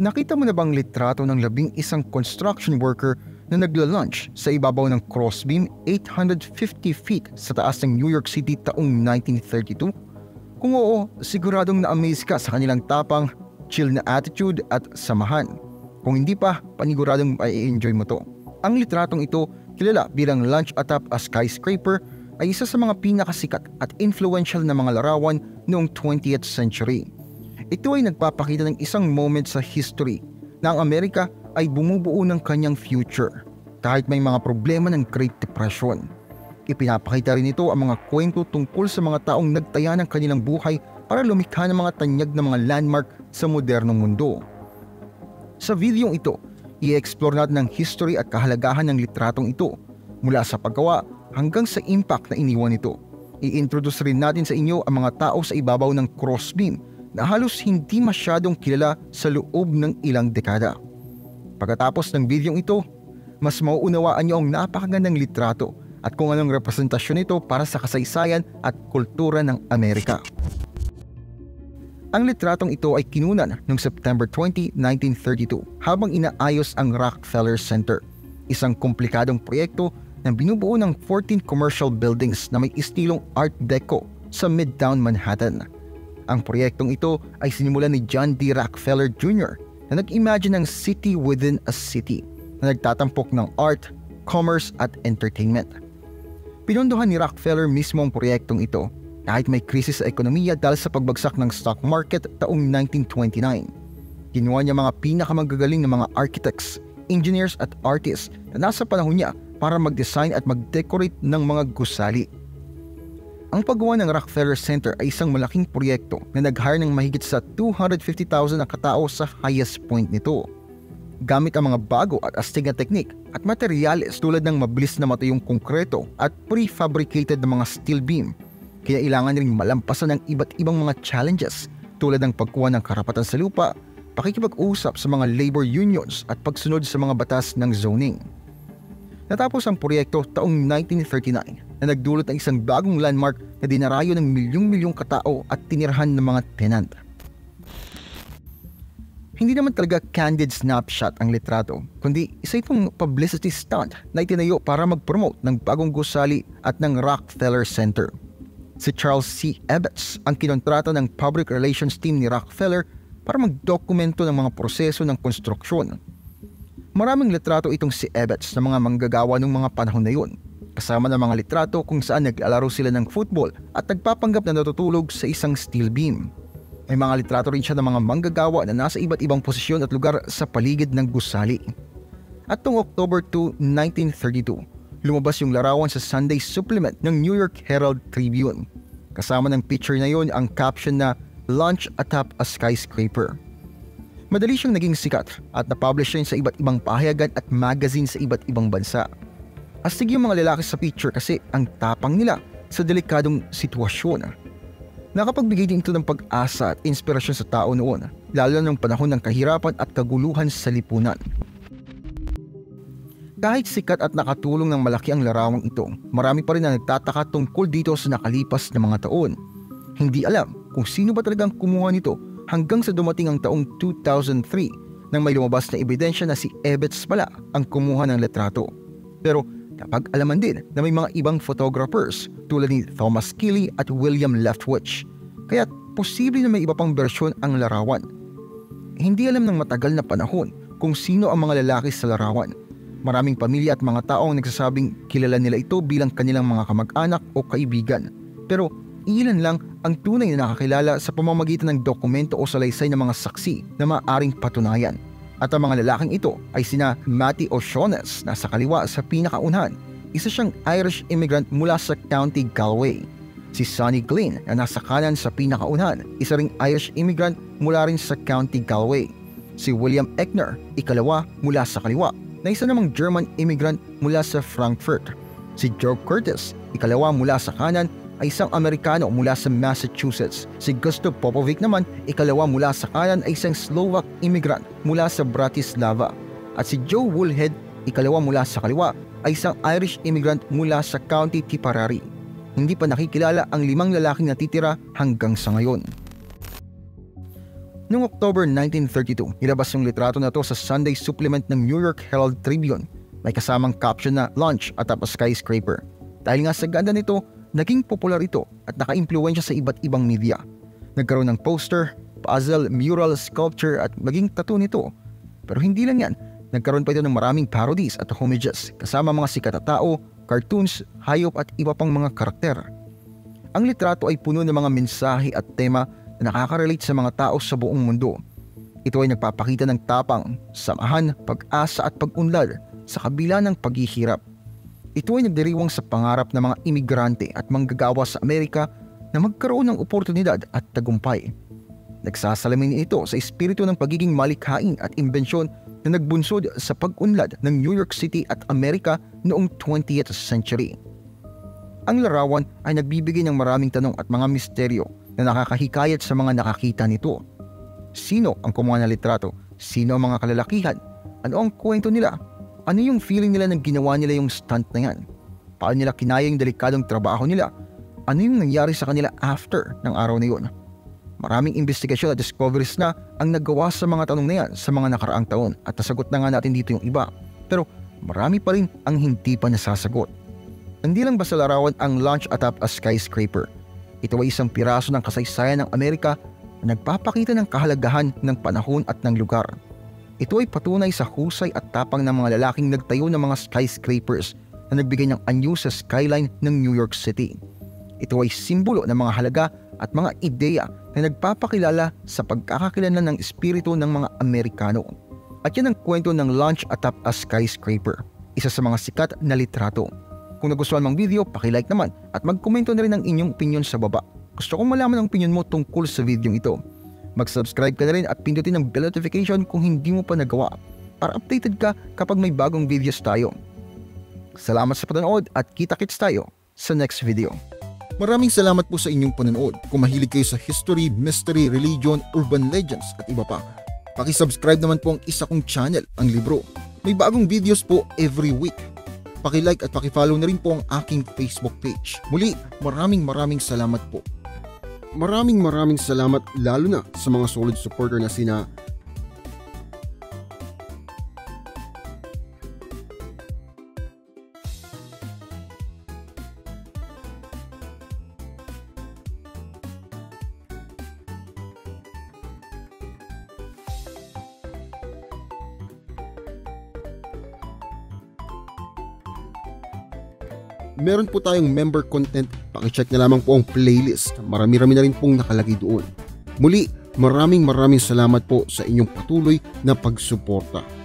Nakita mo na bang litrato ng 11 construction worker na nagla-launch sa ibabaw ng crossbeam 850 feet sa taas ng New York City taong 1932? Kung oo, siguradong na-amaze ka sa kanilang tapang, chill na attitude at samahan. Kung hindi pa, paniguradong mai-enjoy mo to. Ang litratong ito, kilala bilang Launch Atop a Skyscraper, ay isa sa mga pinakasikat at influential na mga larawan noong 20th century. Ito ay nagpapakita ng isang moment sa history na ang Amerika ay bumubuo ng kanyang future kahit may mga problema ng Great Depression. Ipinapakita rin ito ang mga kwento tungkol sa mga taong nagtaya ng kanilang buhay para lumikha ng mga tanyag na mga landmark sa modernong mundo. Sa videong ito, i-explore natin ang history at kahalagahan ng litratong ito mula sa paggawa hanggang sa impact na iniwan nito. I-introduce rin natin sa inyo ang mga tao sa ibabaw ng crossbeam na halos hindi masyadong kilala sa loob ng ilang dekada. Pagkatapos ng videong ito, mas mauunawaan niyo ang napakagandang litrato at kung anong representasyon nito para sa kasaysayan at kultura ng Amerika. Ang litratong ito ay kinunan noong September 20, 1932 habang inaayos ang Rockefeller Center, isang komplikadong proyekto na binubuo ng 14 commercial buildings na may estilong Art Deco sa Midtown Manhattan. Ang proyektong ito ay sinimulan ni John D. Rockefeller Jr. na nag-imagine ng city within a city na nagtatampok ng art, commerce at entertainment. Pinondohan ni Rockefeller mismo ang proyektong ito kahit may krisis sa ekonomiya dahil sa pagbagsak ng stock market taong 1929. Kinuha niya mga pinakamagagaling na mga architects, engineers at artists na nasa panahon niya para mag-design at mag-decorate ng mga gusali. Ang paggawa ng Rockefeller Center ay isang malaking proyekto na nag-hire ng mahigit sa 250,000 na katao sa highest point nito. Gamit ang mga bago at astig na teknik at materyales tulad ng mabilis na matayong konkreto at prefabricated na mga steel beam, kinailangan ring malampasan ng iba't ibang mga challenges tulad ng pagkuha ng karapatan sa lupa, pakikipag-usap sa mga labor unions at pagsunod sa mga batas ng zoning. Natapos ang proyekto taong 1939 na nagdulot ng isang bagong landmark na dinarayo ng milyong-milyong katao at tinirhan ng mga tenant. Hindi naman talaga candid snapshot ang litrato, kundi isa itong publicity stunt na itinayo para mag-promote ng bagong gusali at ng Rockefeller Center. Si Charles C. Ebbets ang kinontrata ng public relations team ni Rockefeller para magdokumento ng mga proseso ng konstruksyon. Maraming litrato itong si Ebbets na mga manggagawa ng mga panahon na yun, kasama ng mga litrato kung saan naglalaro sila ng football at nagpapanggap na natutulog sa isang steel beam. May mga litrato rin siya ng mga manggagawa na nasa iba't ibang posisyon at lugar sa paligid ng gusali. At noong October 2, 1932, lumabas yung larawan sa Sunday supplement ng New York Herald Tribune. Kasama ng picture na yun ang caption na Launch Atop a Skyscraper. Madali siyang naging sikat at napublish rin sa iba't ibang pahayagan at magazine sa iba't ibang bansa. Astig yung mga lalaki sa picture kasi ang tapang nila sa delikadong sitwasyon. Nakapagbigay din ito ng pag-asa at inspirasyon sa tao noon, lalo na ng panahon ng kahirapan at kaguluhan sa lipunan. Kahit sikat at nakatulong ng malaki ang larawang ito, marami pa rin na nagtataka tungkol dito sa nakalipas na mga taon. Hindi alam kung sino ba talagang kumuha nito hanggang sa dumating ang taong 2003 nang may lumabas na ebidensya na si Ebbets pala ang kumuha ng litrato. Pero napag-alaman din na may mga ibang photographers tulad ni Thomas Keeley at William Leftwich, kaya posible na may iba pang bersyon ang larawan. Hindi alam ng matagal na panahon kung sino ang mga lalaki sa larawan. Maraming pamilya at mga tao ang nagsasabing kilala nila ito bilang kanilang mga kamag-anak o kaibigan. Pero ilan lang ang tunay na nakakilala sa pamamagitan ng dokumento o salaysay ng mga saksi na maaaring patunayan. At ang mga lalaking ito ay sina Matty O'Shaughnessy na sa kaliwa sa pinakaunahan, isa siyang Irish immigrant mula sa County Galway. Si Sonny Glynn na nasa kanan sa pinakaunahan, isa ring Irish immigrant mula rin sa County Galway. Si William Eckner, ikalawa mula sa kaliwa, na isa namang German immigrant mula sa Frankfurt. Si Joe Curtis, ikalawa mula sa kanan, ay isang Amerikano mula sa Massachusetts. Si Gustav Popovic naman, ikalawa mula sa kanan, ay isang Slovak immigrant mula sa Bratislava. At si Joe Woolhead, ikalawa mula sa kaliwa, ay isang Irish immigrant mula sa County Tipperary. Hindi pa nakikilala ang 5 lalaking natitira hanggang sa ngayon. Noong October 1932, nilabas yung litrato na to sa Sunday supplement ng New York Herald Tribune. May kasamang caption na Launch atop a skyscraper. Dahil nga sa ganda nito, naging popular ito at naka-impluwensya sa iba't ibang media. Nagkaroon ng poster, puzzle, mural, sculpture at maging tattoo nito. Pero hindi lang yan, nagkaroon pa ito ng maraming parodies at homages kasama mga sikat na tao, cartoons, hayop at iba pang mga karakter. Ang litrato ay puno ng mga mensahe at tema na nakaka-relate sa mga tao sa buong mundo. Ito ay nagpapakita ng tapang, samahan, pag-asa at pag-unlad sa kabila ng paghihirap. Ito ay nagdiriwang sa pangarap ng mga imigrante at manggagawa sa Amerika na magkaroon ng oportunidad at tagumpay. Nagsasalamin ito sa espiritu ng pagiging malikhain at imbensyon na nagbunsod sa pag-unlad ng New York City at Amerika noong 20th century. Ang larawan ay nagbibigay ng maraming tanong at mga misteryo na nakakahikayat sa mga nakakita nito. Sino ang kumuha ng litrato? Sino ang mga kalalakihan? Ano ang kwento nila? Ano yung feeling nila nang ginawa nila yung stunt na yan? Paano nila kinaya yung delikadong trabaho nila? Ano yung nangyari sa kanila after ng araw na yun? Maraming investigasyon at discoveries na ang nagawa sa mga tanong na yan sa mga nakaraang taon at nasagot na nga natin dito yung iba. Pero marami pa rin ang hindi pa nasasagot. Hindi lang basta larawan ang Launch atop a skyscraper. Ito ay isang piraso ng kasaysayan ng Amerika na nagpapakita ng kahalagahan ng panahon at ng lugar. Ito ay patunay sa husay at tapang ng mga lalaking nagtayo ng mga skyscrapers na nagbigay ng anyo sa skyline ng New York City. Ito ay simbolo ng mga halaga at mga ideya na nagpapakilala sa pagkakakilanlan ng espiritu ng mga Amerikano. At yan ang kwento ng Launch atop a skyscraper, isa sa mga sikat na litrato. Kung nagustuhan mong video, paki-like naman at mag-komento na rin ang inyong opinion sa baba. Gusto kong malaman ang opinion mo tungkol sa video ito. Mag-subscribe ka na rin at pindutin ang bell notification kung hindi mo pa nagawa para updated ka kapag may bagong videos tayo. Salamat sa panonood at kita-kits tayo sa next video. Maraming salamat po sa inyong panonood. Kung mahilig kayo sa history, mystery, religion, urban legends at iba pa, paki-subscribe naman po ang isa kong channel, ang Libro. May bagong videos po every week. Paki-like at paki-follow na rin po ang aking Facebook page. Muli, maraming salamat po. Maraming salamat lalo na sa mga solid supporter na sina meron po tayong member content, pakicheck na lamang po ang playlist. Marami-rami na rin pong nakalagay doon. Muli, maraming salamat po sa inyong patuloy na pagsuporta.